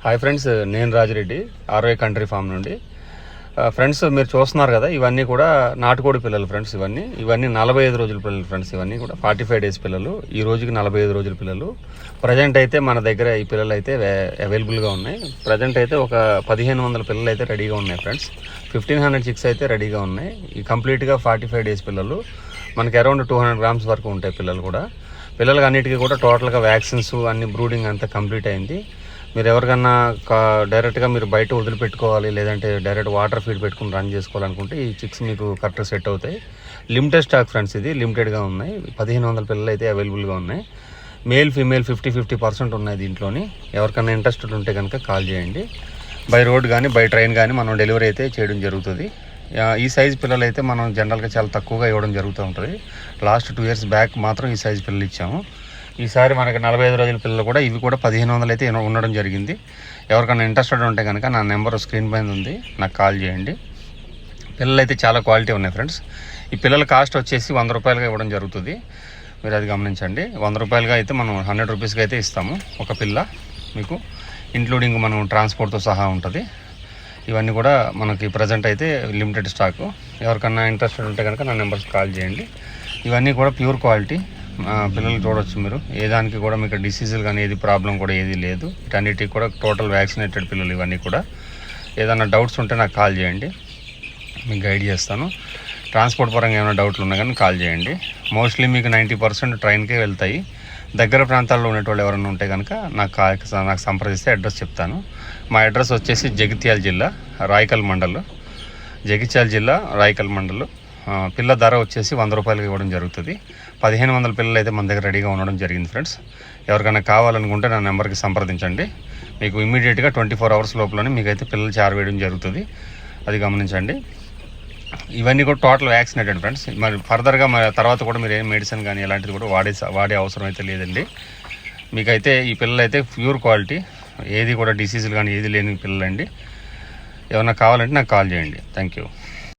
Hi friends, నేను Rajireddy RY country form నుండి. Friends, మీరు చూస్తున్నారు కదా, ఇవన్నీ కూడా నాటుకోడి పిల్లలు ఫ్రెండ్స్. ఇవన్నీ 45 రోజుల పిల్లలు ఫ్రెండ్స్. ఇవన్నీ కూడా 45 డేస్ పిల్లలు. ఈ రోజుకి 45 రోజుల పిల్లలు. ప్రజెంట్ అయితే మన దగ్గర ఈ పిల్లలు అయితే అవైలబుల్గా ఉన్నాయి. ప్రజెంట్ అయితే ఒక 1500 పిల్లలు అయితే రెడీగా ఉన్నాయి ఫ్రెండ్స్. 1500 చిక్స్ అయితే రెడీగా ఉన్నాయి. ఈ కంప్లీట్గా 45 డేస్ పిల్లలు. మనకి అరౌండ్ 200 గ్రామ్స్ వరకు ఉంటాయి పిల్లలు కూడా. పిల్లలకి అన్నిటికీ కూడా టోటల్గా వ్యాక్సిన్స్ అన్ని బ్రూడింగ్ అంతా కంప్లీట్ అయింది. మీరు ఎవరికన్నా డైరెక్ట్గా మీరు బయట వదిలిపెట్టుకోవాలి, లేదంటే డైరెక్ట్ వాటర్ ఫీడ్ పెట్టుకుని రన్ చేసుకోవాలనుకుంటే ఈ చిక్స్ మీకు కరెక్ట్గా సెట్ అవుతాయి. లిమిటెడ్ స్టాక్ ఫ్రెండ్స్, ఇది లిమిటెడ్గా ఉన్నాయి. 1500 పిల్లలు అయితే అవైలబుల్గా ఉన్నాయి. మేల్ ఫీమేల్ 50% ఉన్నాయి దీంట్లోని. ఎవరికన్నా ఇంట్రెస్టెడ్ ఉంటే కనుక కాల్ చేయండి. బై రోడ్ కానీ బై ట్రైన్ కానీ మనం డెలివరీ అయితే చేయడం జరుగుతుంది. ఈ సైజ్ పిల్లలు అయితే మనం జనరల్గా చాలా తక్కువగా ఇవ్వడం జరుగుతూ ఉంటుంది. లాస్ట్ 2 years బ్యాక్ మాత్రం ఈ సైజ్ పిల్లలు ఇచ్చాము. ఈసారి మనకి 45 రోజుల పిల్లలు కూడా ఇవి కూడా 1500 అయితే ఉండడం జరిగింది. ఎవరికైనా ఇంట్రెస్టెడ్ ఉంటే కనుక నా నెంబర్ స్క్రీన్ పైన ఉంది, నాకు కాల్ చేయండి. పిల్లలు అయితే చాలా క్వాలిటీ ఉన్నాయి ఫ్రెండ్స్. ఈ పిల్లల కాస్ట్ వచ్చేసి 100 రూపాయలుగా ఇవ్వడం జరుగుతుంది. మీరు అది గమనించండి. 100 రూపాయలుగా అయితే మనం 100 రూపీస్కి అయితే ఇస్తాము ఒక పిల్ల మీకు, ఇంక్లూడింగ్ మనం ట్రాన్స్పోర్ట్తో సహా ఉంటుంది. ఇవన్నీ కూడా మనకి ప్రజెంట్ అయితే లిమిటెడ్ స్టాకు. ఎవరికన్నా ఇంట్రెస్టెడ్ ఉంటే కనుక నా నెంబర్కి కాల్ చేయండి. ఇవన్నీ కూడా ప్యూర్ క్వాలిటీ పిల్లలు చూడవచ్చు మీరు. ఏ దానికి కూడా మీకు డిసీజులు కానీ ఏది ప్రాబ్లం కూడా ఏది లేదు. వీటన్నిటికి కూడా టోటల్ వ్యాక్సినేటెడ్ పిల్లలు ఇవన్నీ కూడా. ఏదైనా డౌట్స్ ఉంటే నాకు కాల్ చేయండి, మీకు గైడ్ చేస్తాను. ట్రాన్స్పోర్ట్ పరంగా ఏమైనా డౌట్లు ఉన్నా కానీ కాల్ చేయండి. మోస్ట్లీ మీకు 90% ట్రైన్కే వెళ్తాయి. దగ్గర ప్రాంతాల్లో ఉండేటోళ్ళు ఎవరైనా ఉంటే కనుక నాకు సంప్రదిస్తే అడ్రస్ చెప్తాను. మా అడ్రస్ వచ్చేసి జగిత్యాల జిల్లా రాయకల్ మండల్. జగిత్యాల జిల్లా రాయకల్ మండల్. పిల్ల ధర వచ్చేసి 100 రూపాయలకి ఇవ్వడం జరుగుతుంది. 1500 పిల్లలు అయితే మన దగ్గర రెడీగా ఉండడం జరిగింది ఫ్రెండ్స్. ఎవరికైనా కావాలనుకుంటే నా నెంబర్కి సంప్రదించండి. మీకు ఇమీడియట్గా 24 hours లోపలనే మీకైతే పిల్లలు చేరవేయడం జరుగుతుంది. అది గమనించండి. ఇవన్నీ కూడా టోటల్ వ్యాక్సినేటెడ్ ఫ్రెండ్స్. మరి ఫర్దర్గా తర్వాత కూడా మీరు ఏం మెడిసిన్ కానీ ఎలాంటిది కూడా వాడే అవసరం అయితే లేదండి. మీకైతే ఈ పిల్లలు అయితే ప్యూర్ క్వాలిటీ, ఏది కూడా డిసీజులు కానీ ఏది లేని పిల్లలండి. ఏమన్నా కావాలంటే నాకు కాల్ చేయండి. Thank you.